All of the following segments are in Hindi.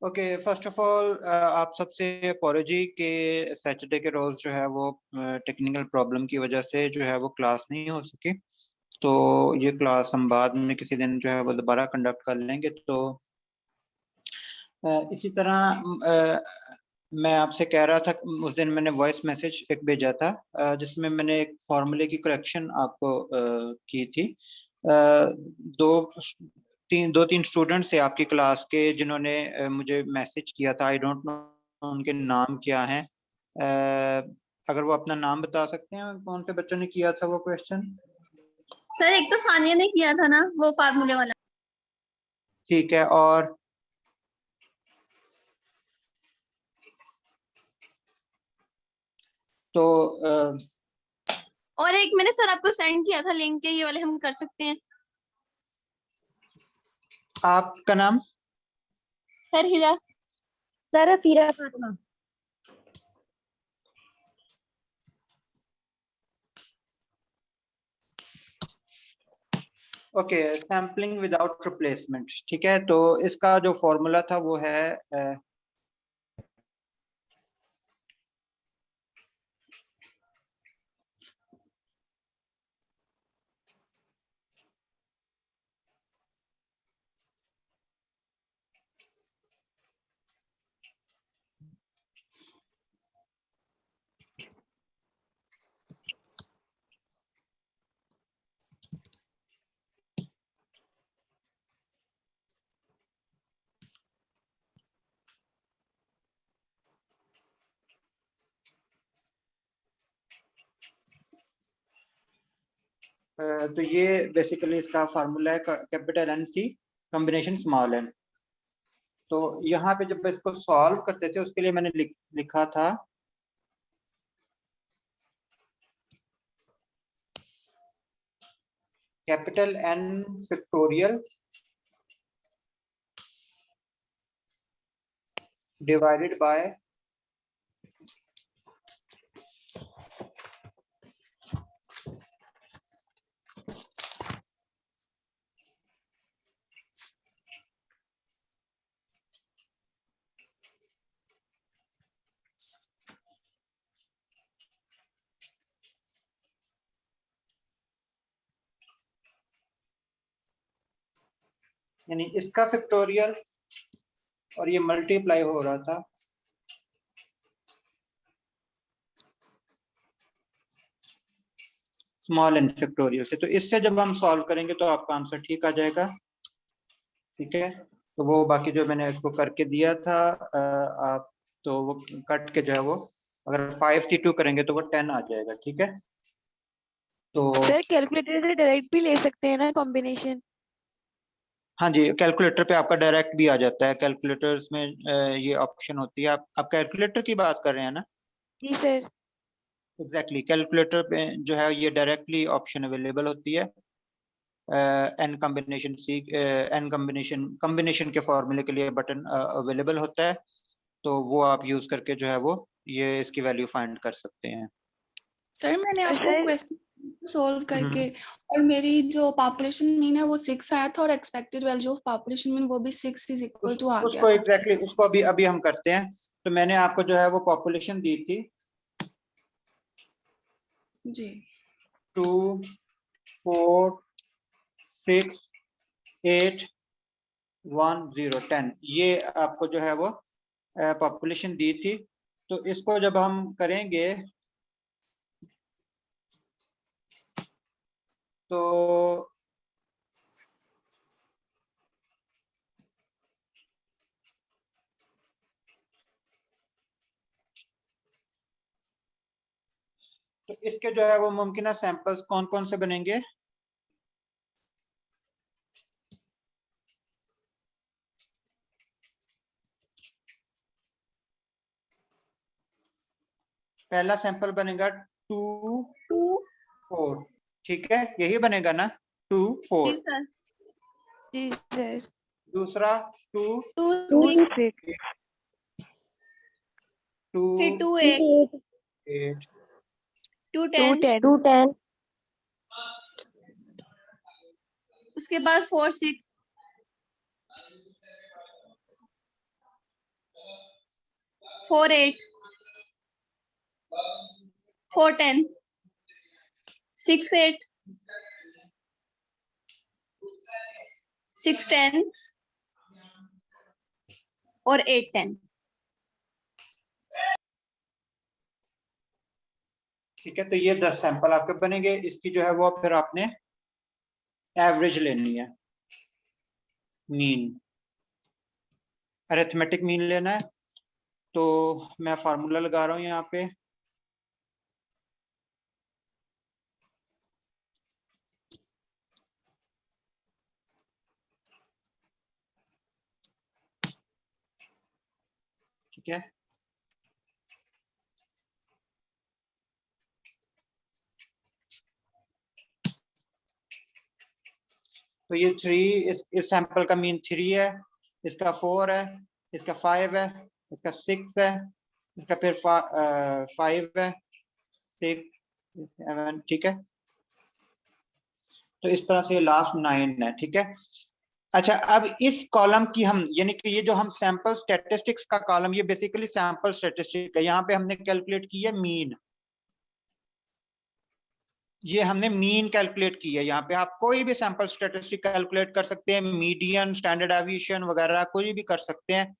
ओके, फर्स्ट ऑफ ऑल आप सबसे अपॉलॉजी के सैटरडे के रोज जो है वो टेक्निकल प्रॉब्लम की वजह से जो है वो क्लास नहीं हो सकी। तो ये क्लास हम बाद में किसी दिन जो है वो दोबारा कंडक्ट कर लेंगे। तो इसी तरह मैं आपसे कह रहा था, उस दिन मैंने वॉइस मैसेज एक भेजा था जिसमें मैंने एक फॉर्मूले की करेक्शन आपको की थी। दो तीन स्टूडेंट्स थे आपकी क्लास के जिन्होंने मुझे मैसेज किया था। आई डोंट नो उनके नाम क्या हैं। अगर वो अपना नाम बता सकते हैं, कौन से बच्चों ने किया था वो क्वेश्चन? सर एक तो सानिया ने किया था ना वो फार्मूले वाला। ठीक है, और तो और एक मैंने सर आपको सेंड किया था लिंक के, ये वाले हम कर सकते हैं। आपका नाम? सर हीरा। सर फीरा Fatima. Okay, sampling without replacement. ठीक है, तो इसका जो फॉर्मूला था वो है तो ये बेसिकली इसका फार्मूला है capital N C combination small N. तो यहाँ पे जब इसको सॉल्व करते थे उसके लिए मैंने लिखा था capital N factorial divided by यानी इसका फैक्टोरियल और ये मल्टीप्लाई हो रहा था स्मॉल एन फैक्टोरियल से। तो इससे जब हम सॉल्व करेंगे तो आपका आंसर ठीक आ जाएगा। ठीक है, तो वो बाकी जो मैंने इसको करके दिया था आप तो वो कट के जो है वो अगर 5C2 करेंगे तो वो 10 आ जाएगा। ठीक है, तो सर कैलकुलेटर से डायरेक्ट भी ले सकते हैं ना कॉम्बिनेशन? हाँ जी, कैलकुलेटर पे आपका डायरेक्ट भी आ जाता है। कैलकुलेटर्स में ये ऑप्शन होती है। आप कैलकुलेटर की बात कर रहे हैं ना? जी सर। एग्जैक्टली, कैलकुलेटर पे जो है ये डायरेक्टली ऑप्शन अवेलेबल होती है। N combination C N combination के फॉर्मूले के लिए बटन अवेलेबल होता है। तो वो आप यूज करके जो है वो ये इसकी वैल्यू फाइंड कर सकते हैं। सर मैंने आपको सर क्वेश्चन सोल्व करके और मेरी जो पॉपुलेशन मीन है वो 6 आया था और expected value of population mean वो भी 6 इज इक्वल टू आ गया उसको था। एग्जैक्टली उसको अभी अभी हम करते हैं। तो मैंने आपको जो है वो पॉपुलेशन दी थी जी 2 4 6 8 1 0 10, ये आपको जो है वो पॉपुलेशन दी थी। तो इसको जब हम करेंगे तो इसके जो है वो मुमकिन सैंपल्स कौन कौन से बनेंगे? पहला सैंपल बनेगा 2 4। ठीक है, यही बनेगा ना? 2 जी 4। सर। जी सर। दूसरा 2 2 2 6 6 फिर 2 2 8 8 2 2 10 10 2 10 उसके बाद 4 6 4 8 4 10 6 8 6 10 और 8 10। ठीक है, तो ये 10 सैंपल आपके बनेंगे। इसकी जो है वो फिर आपने एवरेज लेनी है, मीन, अरिथमेटिक मीन लेना है। तो मैं फार्मूला लगा रहा हूं यहाँ पे। ठीक है, तो ये 3, इस सैंपल का मीन 3 है, इसका 4 है, इसका 5 है, इसका 6 है, इसका फिर 5 है, 6 7। ठीक है, तो इस तरह से लास्ट 9 है। ठीक है, अच्छा, अब इस कॉलम की हम, यानी कि ये जो हम सैंपल स्टैटिस्टिक्स का कॉलम, ये बेसिकली सैंपल स्टैटिस्टिक है। यहाँ पे हमने कैलकुलेट की है मीन, ये हमने मीन कैलकुलेट की है। यहाँ पे आप कोई भी सैंपल स्टैटिस्टिक कैलकुलेट कर सकते हैं, मीडियन, स्टैंडर्ड एविएशन वगैरह कोई भी कर सकते हैं।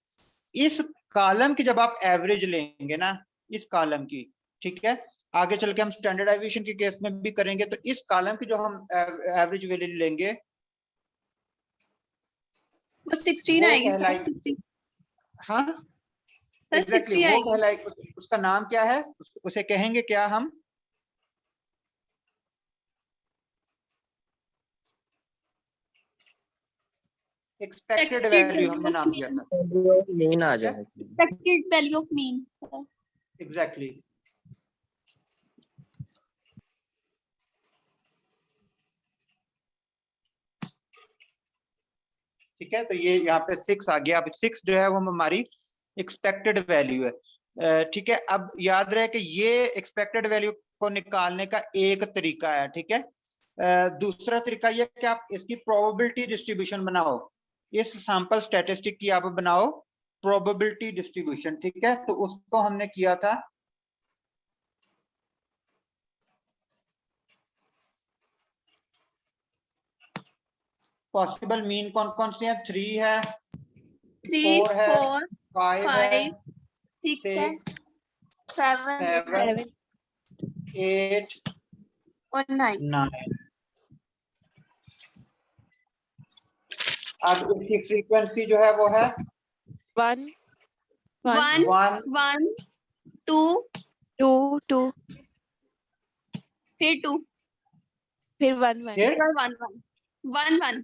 इस कॉलम की जब आप एवरेज लेंगे ना, इस कॉलम की, ठीक है, आगे चल के हम स्टैंडर्ड एविएशन के केस में भी करेंगे, तो इस कॉलम की जो हम एवरेज वैल्यू लेंगे वो 16 वो आएगी सर। कहलाएगी, हाँ सर एग्जैक्टली 60 वो आएगी। कहलाएगी। उसका नाम क्या है, उसे कहेंगे क्या हम, एक्सपेक्टेड वैल्यू हमने नाम दिया था। मीन आ ठीक है, जाएगा। Expected value of mean. Exactly. ठीक है, तो ये यहाँ पे 6 आ गया। अब 6 जो है वो हमारी एक्सपेक्टेड वैल्यू है। ठीक है, अब याद रहे कि ये एक्सपेक्टेड वैल्यू को निकालने का एक तरीका है। ठीक है, दूसरा तरीका ये कि आप इसकी प्रोबेबिलिटी डिस्ट्रीब्यूशन बनाओ, इस सैंपल स्टैटिस्टिक की आप बनाओ प्रोबेबिलिटी डिस्ट्रीब्यूशन। ठीक है, तो उसको हमने किया था, पॉसिबल मीन कौन कौन से हैं, 3 है, 3 4 है, 4 5 है, 5 6 है, 6 7 7 8 और 9। 9। अब इसकी फ्रीक्वेंसी जो है वो है 1 1 1 1 2 2 2 फिर 2 फिर 1 1 फिर फिर 1 1 1 1।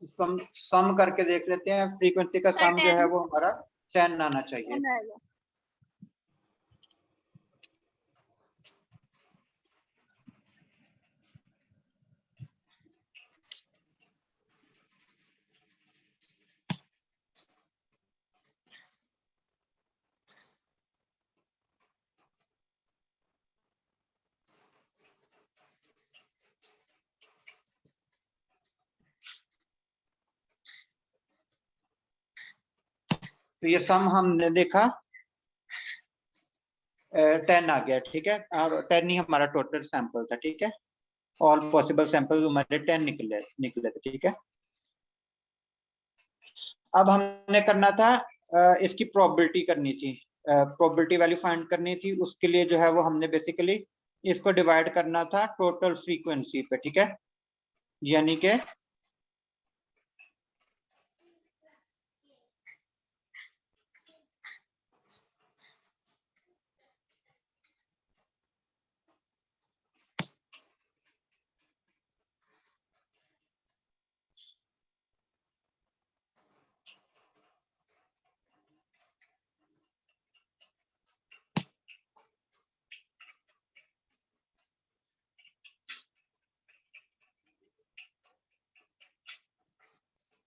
इसको हम सम करके देख लेते हैं। फ्रीक्वेंसी का सम जो है वो हमारा 10 आना चाहिए। तो ये सम हमने देखा 10 आ गया। ठीक है, और 10 ही हमारा टोटल सैंपल था। ठीक है, ऑल पॉसिबल सैंपल हमारे 10 निकले थे। ठीक है, अब हमने करना था इसकी प्रोबेबिलिटी करनी थी, प्रोबेबिलिटी वैल्यू फाइंड करनी थी। उसके लिए जो है वो हमने बेसिकली इसको डिवाइड करना था टोटल फ्रीक्वेंसी पे। ठीक है, यानी कि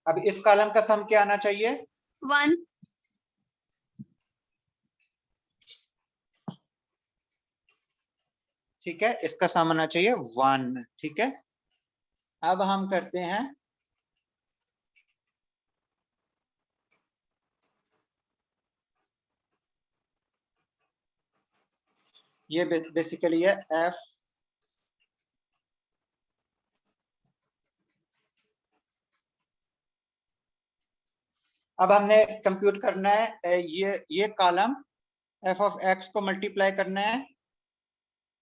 अब इस कॉलम का सम क्या आना चाहिए, 1 ठीक है, इसका सम आना चाहिए 1। ठीक है, अब हम करते हैं ये बेसिकली है एफ अब हमने कंप्यूट करना है ये कॉलम एफ ऑफ एक्स को मल्टीप्लाई करना है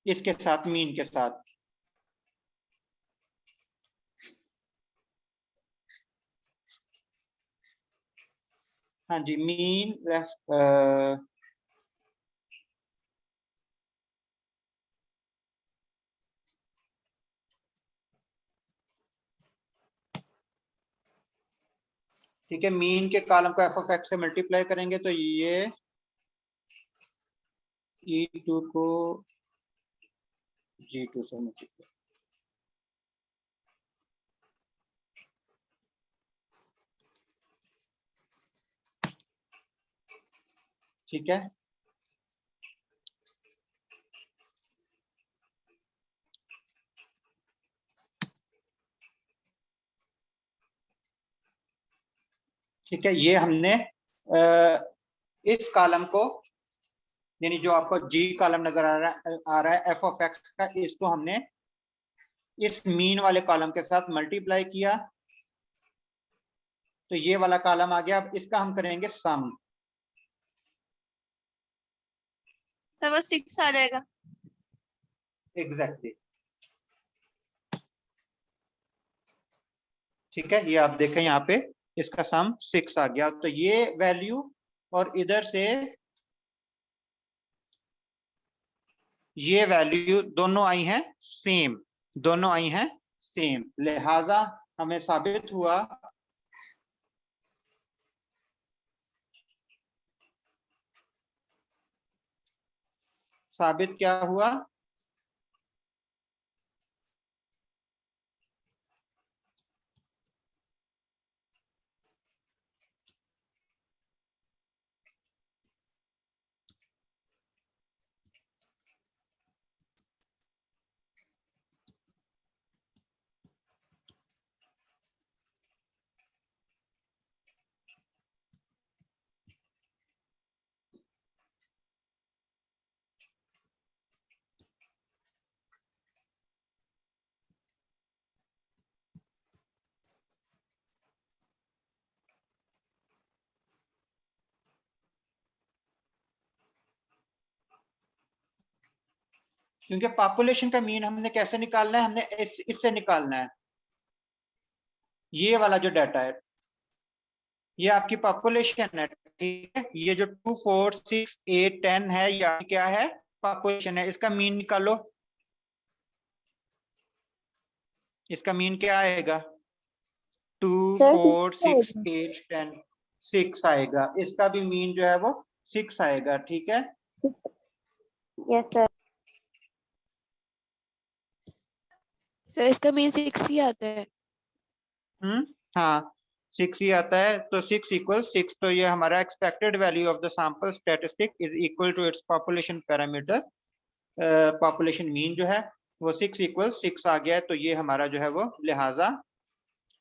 इसके साथ मीन के साथ। हाँ जी मीन लेफ्ट ठीक है, मीन के कॉलम को एफ ऑफ एक्स से मल्टीप्लाई करेंगे तो ये E2 को G2 से मल्टीप्लाई। ठीक है, ठीक है, ये हमने इस कॉलम को यानी जो आपको जी कॉलम नजर आ रहा है एफ ऑफ एक्स का, इसको हमने इस मीन वाले कॉलम के साथ मल्टीप्लाई किया तो ये वाला कॉलम आ गया। अब इसका हम करेंगे सम। सर वो 6 आ जाएगा। एग्जैक्टली ठीक है, ये आप देखें यहाँ पे इसका सम 6 आ गया। तो ये वैल्यू और इधर से ये वैल्यू दोनों आई हैं सेम, दोनों आई हैं सेम, लिहाजा हमें साबित हुआ साबित क्या हुआ क्योंकि पॉपुलेशन का मीन हमने कैसे निकालना है, हमने इससे निकालना है। ये वाला जो डाटा है ये आपकी पॉपुलेशन है, ठीक है। ये जो 2 4 6 8 10 है या क्या है पॉपुलेशन है, इसका मीन निकालो। इसका मीन क्या आएगा 2 4 6 8 10 6 आएगा। इसका भी मीन जो है वो 6 आएगा, ठीक है। Yes sir. सर इसका मीन 6 ही आता है। हाँ 6 ही आता है। तो 6 इक्वल 6, तो ये हमारा expected value of the sample statistic is equal to its population parameter. Population mean जो है वो 6 इक्वल 6 आ गया है। तो ये हमारा जो है वो लिहाजा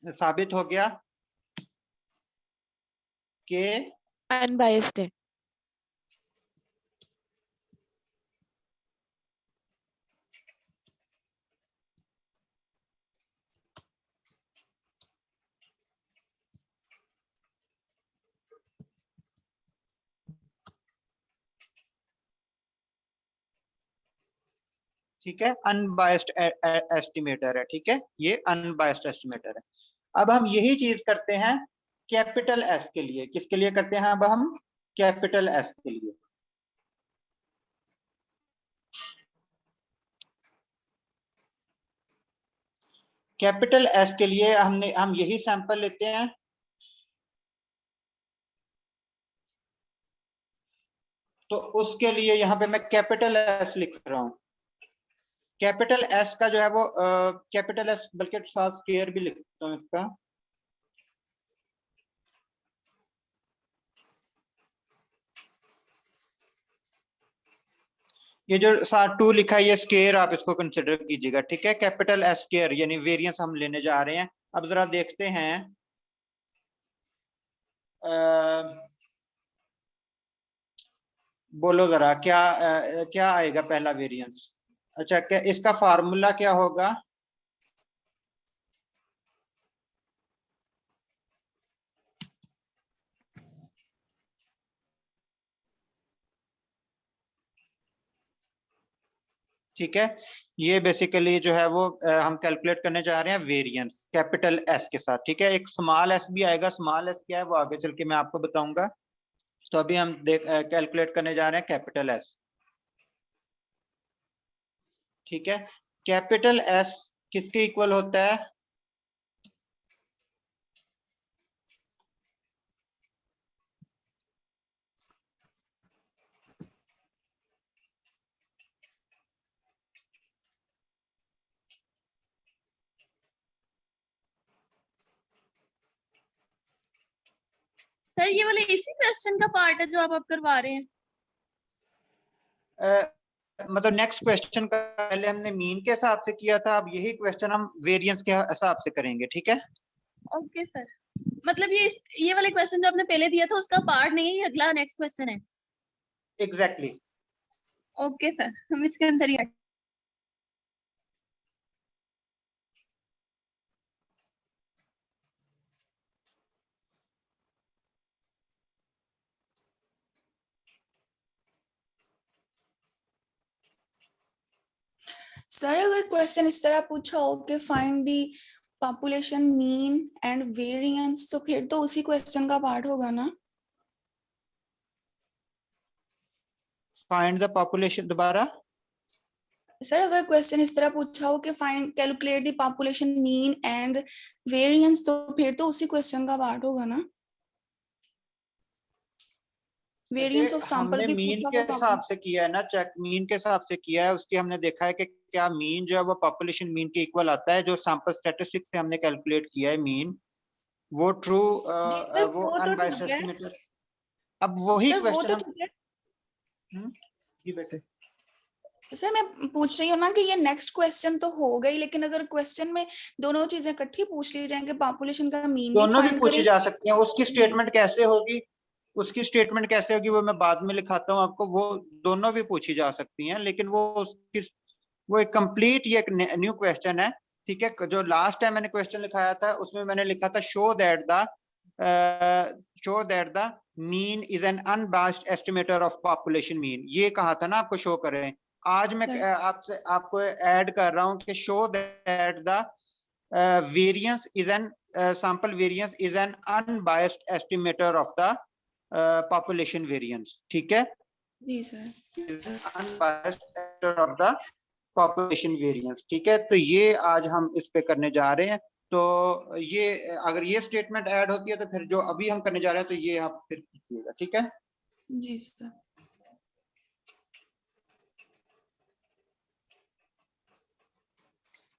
साबित हो गया कि अनबायस्ड है। ठीक है, अनबायस्ड एस्टिमेटर है, ठीक है, ये अनबायस्ड एस्टिमेटर है। अब हम यही चीज करते हैं कैपिटल एस के लिए। किसके लिए करते हैं अब हम कैपिटल एस के लिए। कैपिटल एस के लिए हम यही सैंपल लेते हैं। तो उसके लिए यहाँ पे मैं कैपिटल एस लिख रहा हूं। कैपिटल एस का जो है वो कैपिटल एस बल्कि साथ स्क्वायर भी लिखता हूँ इसका। ये जो साथ 2 लिखा है ये स्क्वायर आप इसको कंसिडर कीजिएगा, ठीक है। कैपिटल एस स्क्वायर यानी वेरिएंस हम लेने जा रहे हैं। अब जरा देखते हैं बोलो जरा क्या आएगा पहला वेरिएंस। अच्छा, क्या इसका फार्मूला क्या होगा? ठीक है, ये बेसिकली जो है वो हम कैलकुलेट करने जा रहे हैं वेरिएंस कैपिटल एस के साथ। ठीक है, एक स्मॉल एस भी आएगा, स्मॉल एस क्या है वो आगे चल के मैं आपको बताऊंगा। तो अभी हम कैलकुलेट करने जा रहे हैं कैपिटल एस। ठीक है, कैपिटल एस किसके इक्वल होता है? सर ये वाले इसी क्वेश्चन का पार्ट है जो आप करवा रहे हैं? मतलब नेक्स्ट क्वेश्चन का पहले हमने मीन के हिसाब से किया था, अब यही क्वेश्चन हम वेरिएंस के हिसाब से करेंगे। ठीक है, ओके सर, मतलब ये वाले क्वेश्चन जो आपने पहले दिया था उसका पार्ट नहीं है, ये अगला नेक्स्ट क्वेश्चन है। एग्जैक्टली। ओके सर, हम इसके अंदर ही सर अगर क्वेश्चन इस तरह पूछा हो कि find the population mean and variance, तो फिर तो उसी क्वेश्चन का पार्ट होगा ना? फाइंड द पॉपुलेशन, दोबारा। सर अगर क्वेश्चन इस तरह पूछा हो कि find calculate the population mean and variance, तो फिर तो उसी क्वेश्चन का पार्ट होगा ना? वेरिएंस ऑफ सैंपल हमने भी मीन पूछा के होगा। हिसाब से किया है ना चेक, मीन के हिसाब से किया है, उसकी हमने देखा है कि क्या मीन जो है वो पॉपुलेशन मीन के इक्वल आता है। जो सैंपल स्टैटिस्टिक्स से हमने कैलकुलेट किया है मीन, वो ट्रू जी सर, वो वो तो अनबायस्ड ठीक है एस्टिमेटेड। अब वही सर, वो क्वेश्चन तो हम ठीक है जी बेटे। सर। मैं पूछ रही हूँ ना कि ये नेक्स्ट क्वेश्चन तो हो गई, लेकिन अगर क्वेश्चन में दोनों चीजें इकट्ठी पूछ ली जाएंगे, पॉपुलेशन का मीन भी दोनों भी फाइंड पूछी करें। जा सकती हैं, उसकी स्टेटमेंट कैसे होगी, उसकी स्टेटमेंट कैसे होगी वो मैं बाद में लिखाता हूँ आपको। वो दोनों भी पूछी जा सकती हैं, लेकिन वो उसकी वो एक कंप्लीट ये एक न्यू क्वेश्चन है। ठीक है, जो लास्ट टाइम मैंने क्वेश्चन लिखाया था उसमें मैंने लिखा था show that the mean is an unbiased estimator of population mean, ये कहा था ना आपको शो करें। आज मैं सर आपसे आपको ऐड कर रहा हूँ कि show that the variance is an sample variance is an unbiased estimator of the population variance। ठीक है, जी sir. Unbiased estimator of the population variance। ठीक है, तो ये आज हम इस पे करने जा रहे हैं। तो ये अगर ये स्टेटमेंट ऐड होती है तो फिर जो अभी हम करने जा रहे हैं तो ये आप फिर कीजिएगा। ठीक है, जी सर।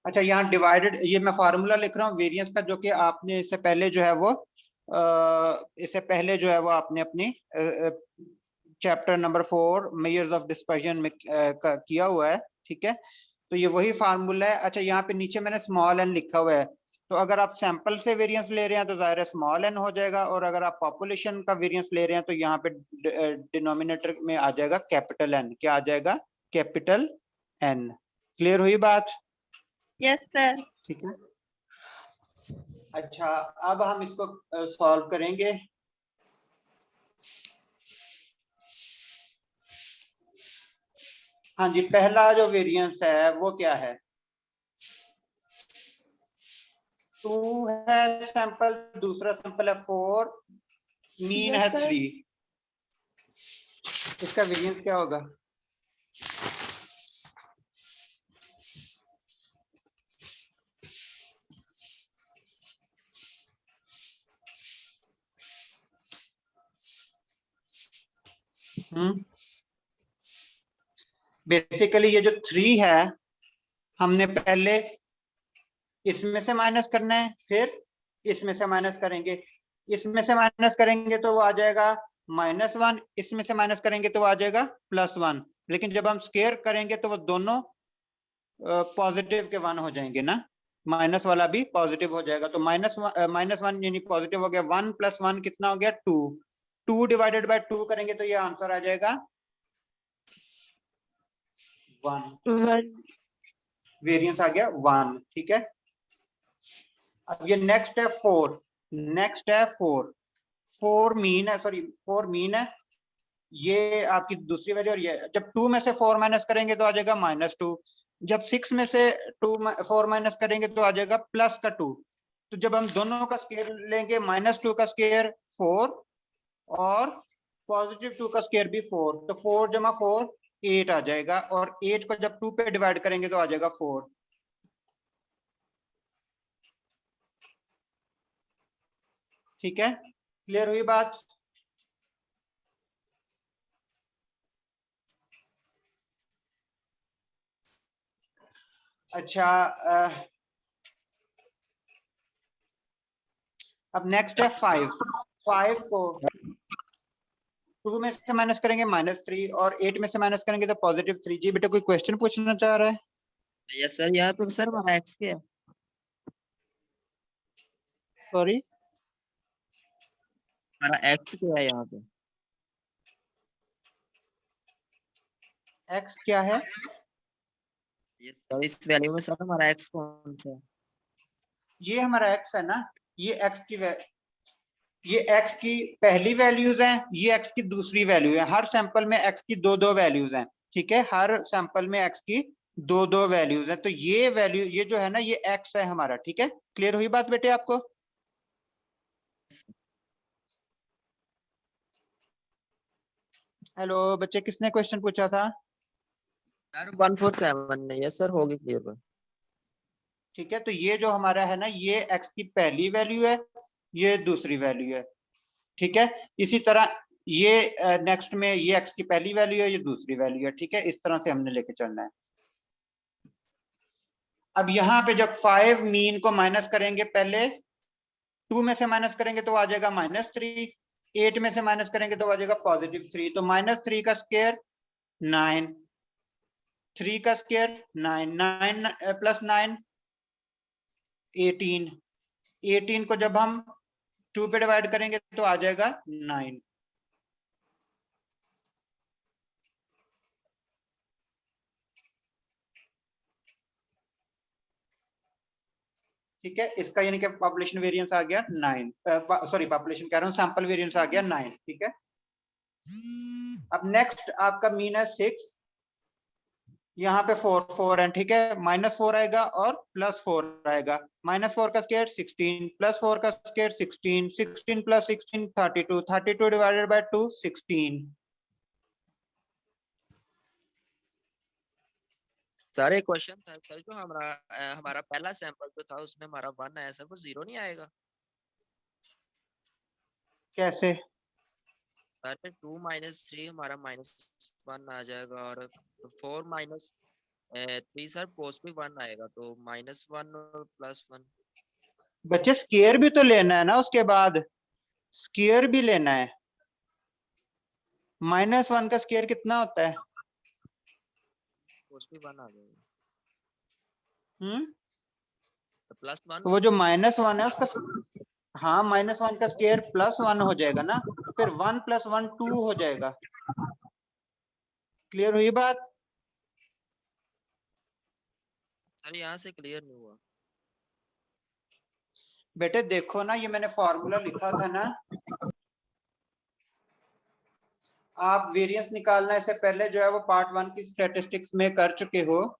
अच्छा यहाँ डिवाइडेड, ये मैं फार्मूला लिख रहा हूँ वेरिएंस का, जो कि आपने इससे पहले जो है वो इससे पहले जो है वो आपने अपनी chapter number 4 measures of dispersion में किया हुआ है। ठीक है, तो ये वही फार्मूला है। अच्छा, यहाँ पे नीचे मैंने स्मॉल एन लिखा हुआ है, तो अगर आप सैंपल से वेरिएंस ले रहे हैं तो जाहिर है स्मॉल एन हो जाएगा, और अगर आप पॉपुलेशन का वेरिएंस ले रहे हैं तो यहाँ पे डिनोमिनेटर में आ जाएगा कैपिटल एन। क्या आ जाएगा? Capital N. क्लियर हुई बात? Yes sir. ठीक है, अच्छा अब हम इसको सॉल्व करेंगे। हाँ जी, पहला जो वेरिएंस है वो क्या है? 2 है सैंपल, दूसरा सैंपल है 4, मीन है 3। इसका वेरिएंस क्या होगा? बेसिकली ये जो 3 है हमने पहले इसमें से माइनस करना है, फिर इसमें से माइनस करेंगे। इसमें से माइनस करेंगे तो वो आ जाएगा -1, इसमें से माइनस करेंगे तो वो आ जाएगा +1। लेकिन जब हम स्केयर करेंगे तो वो दोनों पॉजिटिव के 1 हो जाएंगे ना, माइनस वाला भी पॉजिटिव हो जाएगा। तो -1 यानी पॉजिटिव हो गया। 1 + 1 कितना हो गया? 2। 2 डिवाइडेड बाय 2 करेंगे तो ये आंसर आ जाएगा 1, 1 वेरिएंस आ गया 1, ठीक है। अब ये नेक्स्ट है 4, नेक्स्ट है 4 मीन है, सॉरी 4 मीन है, ये आपकी दूसरी वैल्यू, और ये जब 2 में से 4 माइनस करेंगे तो आ जाएगा -2, जब 6 में से 4 माइनस करेंगे तो आ जाएगा +2। तो जब हम दोनों का स्क्वायर लेंगे, -2 का स्क्वायर 4 और +2 का स्क्वायर भी 4, तो 4 जमा 4 8 आ जाएगा, और 8 को जब 2 पे डिवाइड करेंगे तो आ जाएगा 4। ठीक है, क्लियर हुई बात? अच्छा, अब नेक्स्ट है 5 को 2 में से माइनस करेंगे -3, और 8 में से माइनस करेंगे तो +3। जी बेटा, कोई क्वेश्चन पूछना चाह रहा है? यस सर, यहाँ पे सर हमारा एक्स क्या है? सॉरी, हमारा एक्स क्या है यहाँ पे? एक्स क्या है? यस सर, इस वैल्यू में सर हमारा एक्स कौन सा है? ये हमारा एक्स है ना, ये एक्स की पहली वैल्यूज हैं, ये एक्स की दूसरी वैल्यू है। हर सैंपल में एक्स की दो वैल्यूज हैं, ठीक है, हर सैंपल में एक्स की दो वैल्यूज हैं। तो ये वैल्यू, ये जो है ना, ये एक्स है हमारा, ठीक है। क्लियर हुई बात बेटे आपको? हेलो बच्चे, किसने क्वेश्चन पूछा था? सर 147 ने। यस सर, होगी क्लियर। ठीक है, तो ये जो हमारा है ना, ये एक्स की पहली वैल्यू है, ये दूसरी वैल्यू है, ठीक है। इसी तरह ये नेक्स्ट में ये एक्स की पहली वैल्यू है, ये दूसरी वैल्यू है, ठीक है। इस तरह से हमने लेके चलना है। अब यहाँ पे जब 5 मीन को माइनस करेंगे, पहले 2 में से माइनस करेंगे तो आ जाएगा -3, 8 में से माइनस करेंगे तो आ जाएगा +3। तो -3 का स्क्वायर 9, 3 का स्क्वायर 9, 9 + 9 18, 18 को जब हम 2 पे डिवाइड करेंगे तो आ जाएगा 9। ठीक है, इसका यानी कि पॉपुलेशन वेरिएंस आ गया 9, सॉरी पॉपुलेशन कह रहा हूँ, सैंपल वेरिएंस आ गया 9, ठीक है। अब नेक्स्ट आपका मीन है 6, यहाँ पे 4 है, ठीक है। -4 आएगा और +4 आएगा। -4 का स्क्वायर 16, +4 का स्क्वायर 16, 16 + 16 32, 32 डिवाइडेड बाय 2 16। सर एक क्वेश्चन था सर, जो हमारा पहला सैंपल जो था उसमें हमारा 1 आया सर, वो 0 नहीं आएगा? कैसे? सर 2 - 3 हमारा -1 आ जाएगा, और 4 - 3 सर पॉजिटिव 1 आएगा, तो -1 और +1। बच्चे स्क्वायर भी तो लेना है ना, उसके बाद स्क्वायर भी लेना है। -1 का स्क्वायर कितना होता है? पॉजिटिव 1 आ जाएगा, हम्म, तो +1। तो वो जो -1 है उसका, हाँ, -1 का स्क्वायर +1 हो जाएगा ना, फिर 1 + 1 2 हो जाएगा। क्लियर हुई बात? सर यहाँ से क्लियर नहीं हुआ। बेटे देखो ना, ये मैंने फॉर्मूला लिखा था ना, आप वेरिएंस निकालना इससे पहले जो है वो पार्ट 1 की स्टैटिस्टिक्स में कर चुके हो।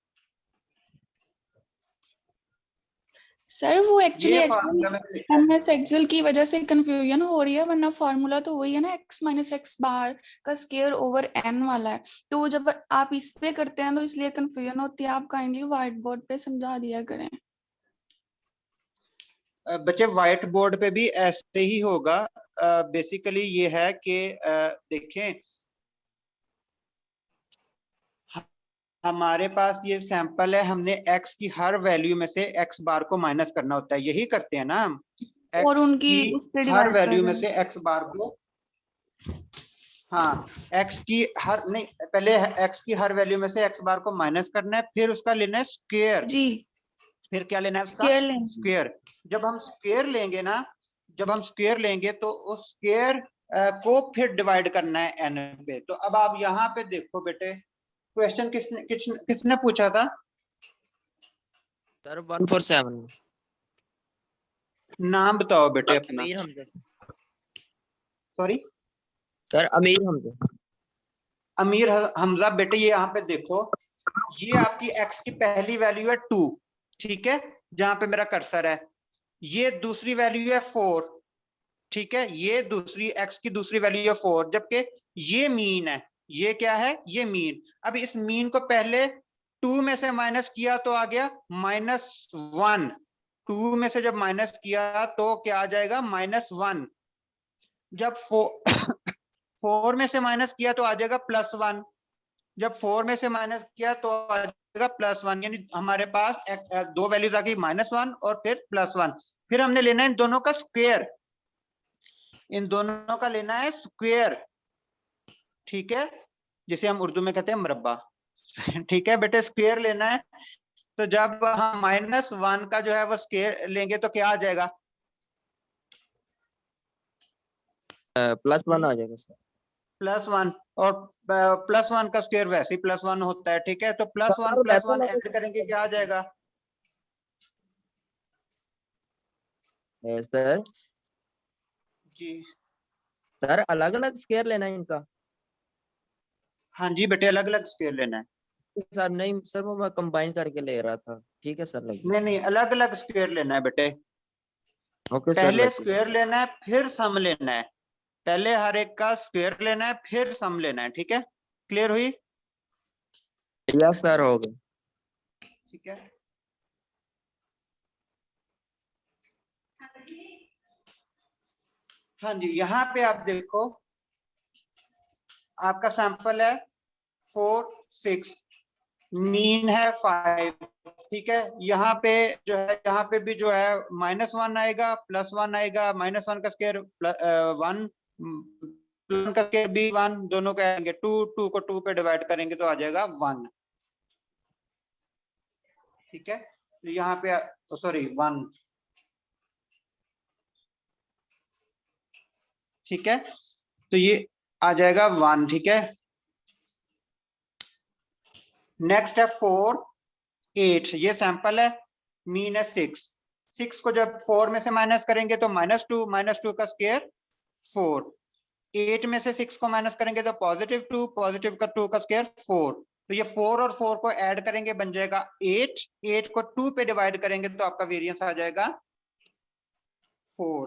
सर वो एक्चुअली ये फॉर्मूला मैंने लिखा है। एमएस एक्सेल की वजह से कंफ्यूजन हो रही है, वरना फार्मूला तो वही है ना, x - x बार का स्क्वायर ओवर n वाला है। तो जब आप इस पे करते हैं तो इसलिए कंफ्यूजन होती है। आप काइंडली व्हाइट बोर्ड पे समझा दिया करें। बच्चे व्हाइट बोर्ड पे भी ऐसे ही होगा। बेसिकली ये है कि देखें, हमारे पास ये सैंपल है, हमने x की हर वैल्यू में से x बार को माइनस करना होता है, यही करते हैं ना हम। और x उनकी की उस पे हर डिवाइड कर वैल्यू में दें। से x बार को, हाँ, x की हर नहीं, पहले x की हर वैल्यू में से x बार को माइनस करना है, फिर उसका लेना है स्क्वायर। जी, फिर क्या लेना है उसका? स्क्वायर लेंगे। स्क्वायर। जब हम स्क्वायर लेंगे ना, जब हम स्क्वायर लेंगे तो उस स्क्वायर को फिर डिवाइड करना है n पे। तो अब आप यहाँ पे देखो बेटे, क्वेश्चन किसने पूछा था? सर 147 नाम बताओ बेटे अपना। अमीर हमजा। Sorry, sir Amir Hamza. अमीर हमजा। बेटे ये यहाँ पे देखो, ये आपकी x की पहली वैल्यू है 2, ठीक है, जहां पे मेरा कर्सर है। ये दूसरी वैल्यू है 4, ठीक है, ये दूसरी x की दूसरी वैल्यू है 4, जबकि ये मीन है। ये क्या है? ये मीन। अब इस मीन को पहले 2 में से माइनस किया तो आ गया -1। 2 में से जब माइनस किया तो क्या आ जाएगा? -1। जब 4 में से माइनस किया तो आ जाएगा +1। जब 4 में से माइनस किया तो आ जाएगा +1, यानी हमारे पास दो वैल्यूज आ गई -1 और फिर +1। फिर हमने लेना है इन दोनों का स्क्वायर, इन दोनों का लेना है स्क्वायर, ठीक है, जिसे हम उर्दू में कहते हैं मुरब्बा। ठीक है बेटे, स्क्वायर लेना है। तो जब हम -1 का जो है वो स्क्वायर लेंगे तो क्या आ जाएगा? +1 आ जाएगा सर। +1, और +1 का स्क्वायर वैसे ही +1 होता है, ठीक है। तो +1 ऐड करेंगे क्या आ जाएगा? सर जी सर अलग अलग स्क्वायर लेना है इनका? हाँ जी बेटे, अलग अलग स्क्वायर लेना है। सर नहीं सर, वो मैं कंबाइन करके ले रहा था। ठीक है सर, लगे। नहीं नहीं, अलग अलग स्क्वायर लेना है बेटे। ओके सर, पहले लगे। स्क्वायर लेना है फिर सम लेना है। पहले हर एक का स्क्वायर लेना है फिर सम लेना है, ठीक है। क्लियर हुई? यस सर, हो गया। ठीक है। हाँ जी, यहाँ पे आप देखो, आपका सैंपल है 4 6, मीन है 5, ठीक है। यहाँ पे जो है, यहाँ पे भी जो है -1 आएगा, +1 आएगा, -1 का स्क्वायर 1, +1 का स्क्वायर भी 1, दोनों का आएंगे 2, 2 को 2 पे डिवाइड करेंगे तो आ जाएगा 1, ठीक है। तो यहाँ पे सॉरी 1, ठीक है, तो ये आ जाएगा 1, ठीक है। नेक्स्ट है 4 8, ये सैंपल है, मीन है 6। 6 को जब 4 में से माइनस करेंगे तो -2, -2 का स्क्वायर 4। 8 में से 6 को माइनस करेंगे तो +2, पॉजिटिव का 2 का स्क्वायर 4। तो ये 4 और 4 को ऐड करेंगे बन जाएगा 8, 8 को 2 पे डिवाइड करेंगे तो आपका वेरिएंस आ जाएगा 4,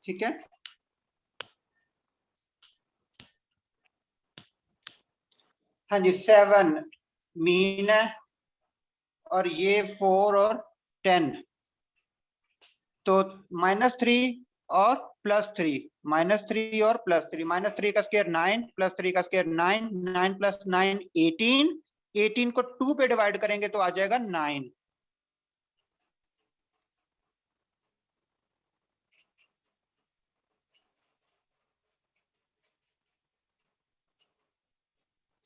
ठीक है। हाँ जी, 7 मीन है, और ये 4 और 10, तो -3 और +3, -3 और +3, -3 का स्क्वायर 9, +3 का स्क्वायर 9, 9 + 9 18, 18 को 2 पे डिवाइड करेंगे तो आ जाएगा 9।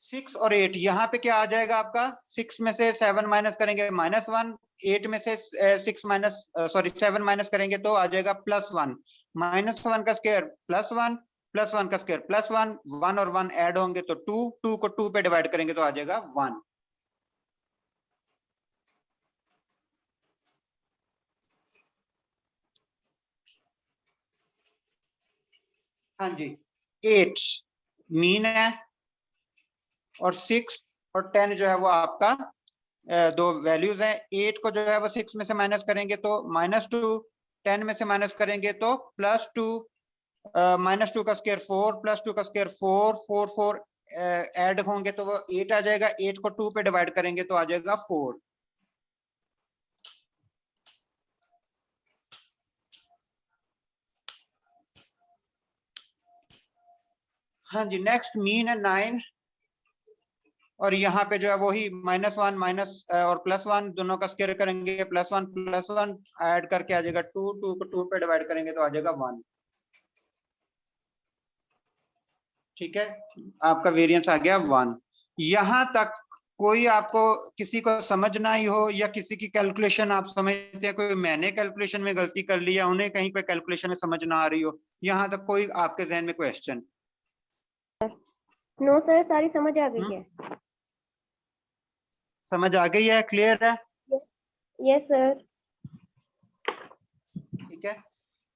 सिक्स और 8, यहाँ पे क्या आ जाएगा आपका? 6 में से 7 माइनस करेंगे -1, 8 में से 7 माइनस करेंगे तो आ जाएगा +1, -1 का स्क्वायर +1, +1 का स्क्वायर +1, 1 और 1 ऐड होंगे तो 2, 2 को 2 पे डिवाइड करेंगे तो आ जाएगा 1। हाँ जी, 8 मीन है, और 6 और 10 जो है वो आपका दो वैल्यूज हैं। 8 को जो है वो 6 में से माइनस करेंगे तो -2, 10 में से माइनस करेंगे तो +2, -2 का स्क्वायर 4, +2 का स्क्वायर 4, 4 4 ऐड होंगे तो वो 8 आ जाएगा। 8 को 2 पे डिवाइड करेंगे तो आ जाएगा 4। हाँ जी, नेक्स्ट मीन है 9, और यहाँ पे जो है वही -1 माइनस और +1 दोनों का स्क्वायर करेंगे, +1 ऐड करके आ जाएगा 2, 2 को 2 पे डिवाइड करेंगे तो आ जाएगा 1, ठीक है। आपका वेरिएंस आ गया 1। यहां तक कोई आपको किसी को समझ ना ही हो, या किसी की कैलकुलेशन आप समझते हैं कोई मैंने कैलकुलेशन में गलती कर ली, या उन्हें कहीं पे कैलकुलेशन में समझ ना आ रही हो, यहाँ तक कोई आपके जहन में क्वेश्चन? नो सर, सारी समझ आ गई है। समझ आ गई है, क्लियर है? Yes, sir. ठीक है,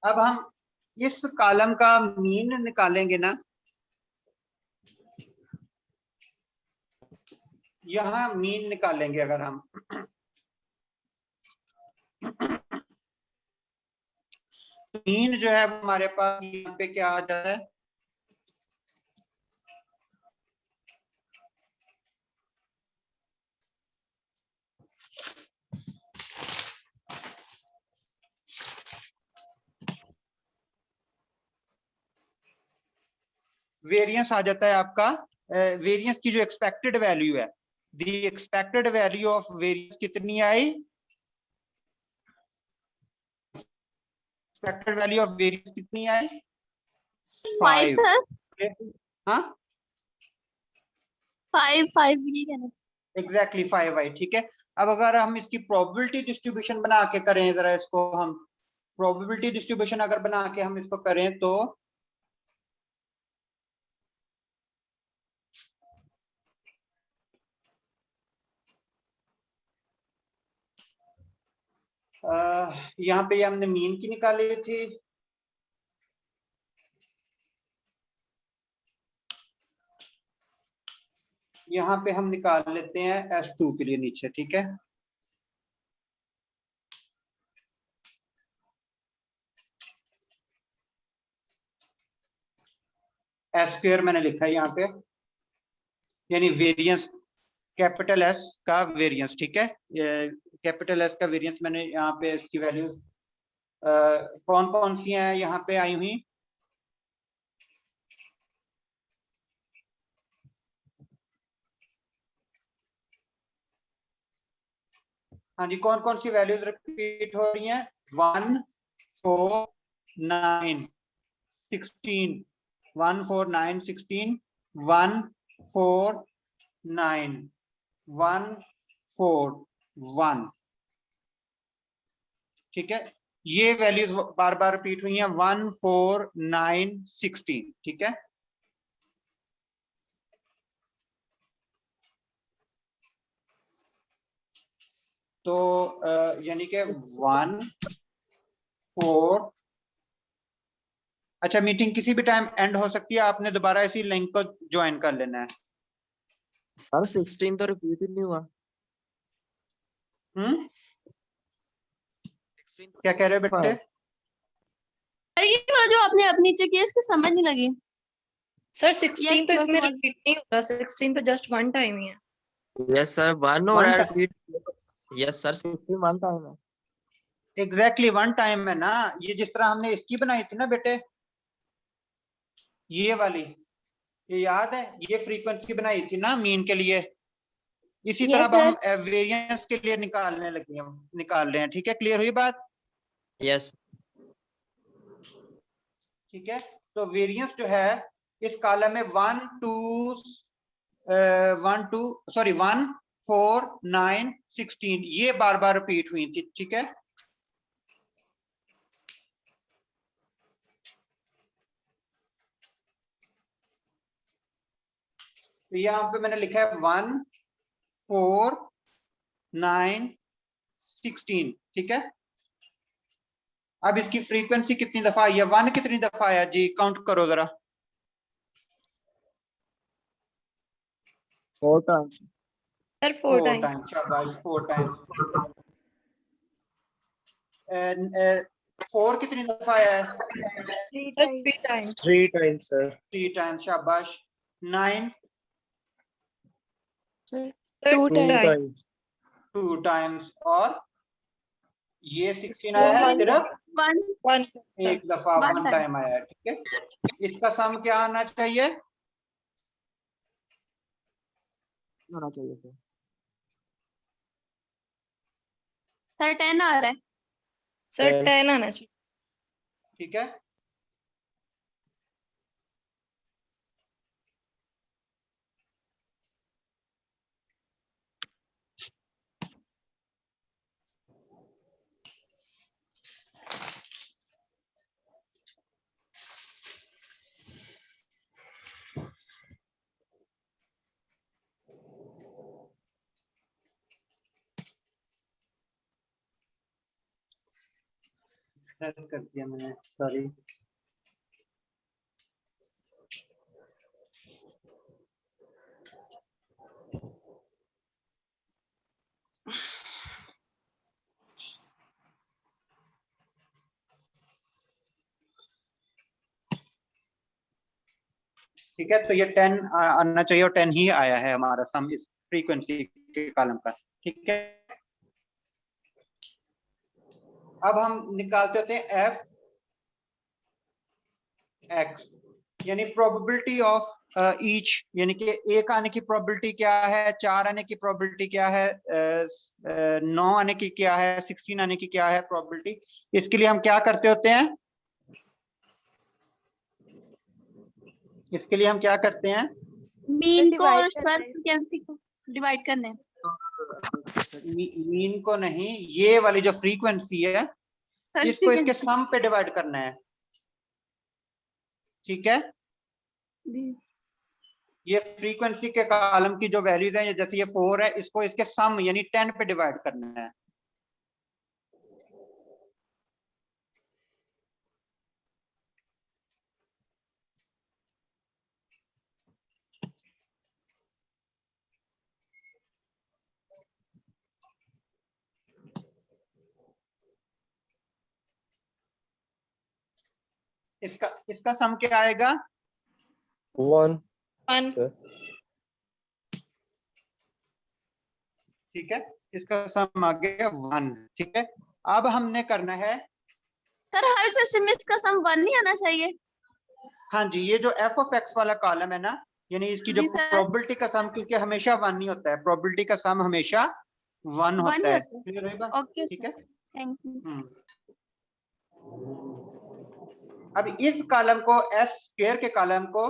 अब हम इस कॉलम का मीन निकालेंगे ना, यहाँ मीन निकालेंगे अगर हम मीन जो है वो हमारे पास यहाँ पे क्या आ जाता है, वेरिएंस आ जाता है आपका, वेरिएंस की जो एक्सपेक्टेड वैल्यू है, the expected value of variance कितनी आई, एक्सपेक्टेड वैल्यू ऑफ वेरिएंस कितनी आई, 5 5। सर, हाँ 5 ये कहना। एग्जैक्टली 5 आई, ठीक है। अब अगर हम इसकी प्रोबेबिलिटी डिस्ट्रीब्यूशन बना के करें, जरा इसको हम प्रोबेबिलिटी डिस्ट्रीब्यूशन अगर बना के हम इसको करें तो यहाँ पे हमने मीन की निकाली थी, यहाँ पे हम निकाल लेते हैं S2 के लिए नीचे, ठीक है। एस स्क्वायर मैंने लिखा है यहाँ पे, यानी वेरिएंस कैपिटल एस का वेरिएंस, ठीक है। कैपिटल एस का वेरिएंस मैंने यहाँ पे इसकी वैल्यूज कौन कौन सी हैं यहाँ पे आई हुई, हाँ जी, कौन कौन सी वैल्यूज रिपीट हो रही हैं, 1 4 9 16, 1 4 9 16, 1 4 9 1 4 1, ठीक है। ये वैल्यूज बार बार रिपीट हुई हैं, 1 4 9 16, ठीक है। तो यानी कि 1 4, अच्छा मीटिंग किसी भी टाइम एंड हो सकती है, आपने दोबारा इसी लिंक को ज्वाइन कर लेना है। सर 16 तो रिपीट ही नहीं हुआ। 16 क्या कह रहे हो बेटे? अरे ये वाला जो आपने अब नीचे किया इसकी समझ नहीं लगी। सर 16 तो Yes, इसमें sir. रिपीट नहीं होता, 16 तो जस्ट वन टाइम ही है। यस सर 1 हो रहा है One time. Repeat. Yes sir 16 1 time है। एग्जैक्टली 1 टाइम है ना, ये जिस तरह हमने इसकी बनाई थी ना बेटे, ये वाली, ये याद है, ये फ्रीक्वेंसी बनाई थी ना मीन के लिए, इसी Yes, तरह अब sir. हम वेरिएंस के लिए निकाल रहे हैं, ठीक है। क्लियर हुई बात? यस ठीक है, तो वेरिएंस जो है इस कॉलम में 1 4 9 16 ये बार बार रिपीट हुई थी, ठीक है। तो यहाँ पे मैंने लिखा है 1 4 9 16, ठीक है। अब इसकी फ्रीक्वेंसी कितनी दफा आई है, 1 कितनी दफा आया जी, काउंट करो जरा। 4 टाइम। Sir 4 time. टाइम्स, शाबाश, 4 टाइम्स। 4 कितनी दफा आया है, 3 टाइम्स। 3 time sir. 3 टाइम्स, शाबाश। 9 सर 2 2 टाइम। टाइम्स। 2 टाइम्स, और ये 16 आया है 16 सिर्फ 1 1 एक दफा, One 1 time. टाइम आया है, ठीक है। इसका सम क्या आना चाहिए, होना चाहिए सर। सर 10 आ रहा है। सर 10 आना चाहिए। ठीक है। कर दिया मैंने, सॉरी। ठीक है, तो ये 10 आना चाहिए और 10 ही आया है हमारा सम इस फ्रीक्वेंसी के कॉलम का। ठीक है, अब हम निकालते होते हैं एफ एक्स, यानी प्रोबेबिलिटी ऑफ ईच, यानी कि एक आने की प्रोबेबिलिटी क्या है, 4 आने की प्रोबेबिलिटी क्या है, 9 आने की क्या है, 16 आने की क्या है प्रोबेबिलिटी। इसके लिए हम क्या करते होते हैं, इसके लिए हम क्या करते हैं, मीन को और divide करना सर है। फ्रीक्वेंसी को डिवाइड करना है। मीन को नहीं, ये वाली जो फ्रीक्वेंसी है सर इसको इसके frequency- सम पे डिवाइड करना है। ठीक है, जी। ये फ्रीक्वेंसी के कॉलम की जो वैल्यूज है, जैसे ये 4 है, इसको इसके सम यानी 10 पे डिवाइड करना है। इसका सम क्या आएगा, 1 1 sir. ठीक है, इसका सम आ गया 1। ठीक है, अब हमने करना है, सर हर क्वेश्चन में इसका सम 1 नहीं आना चाहिए। हाँ जी, ये जो एफ ऑफ एक्स वाला कॉलम है ना, यानी इसकी जो जी सर। प्रोबेबिलिटी का सम, क्योंकि हमेशा 1 नहीं होता है, प्रोबेबिलिटी का सम हमेशा 1 होता है। क्लियर है बात? ओके ठीक है, थैंक यू। अब इस कॉलम को, एस स्क्वायर के कॉलम को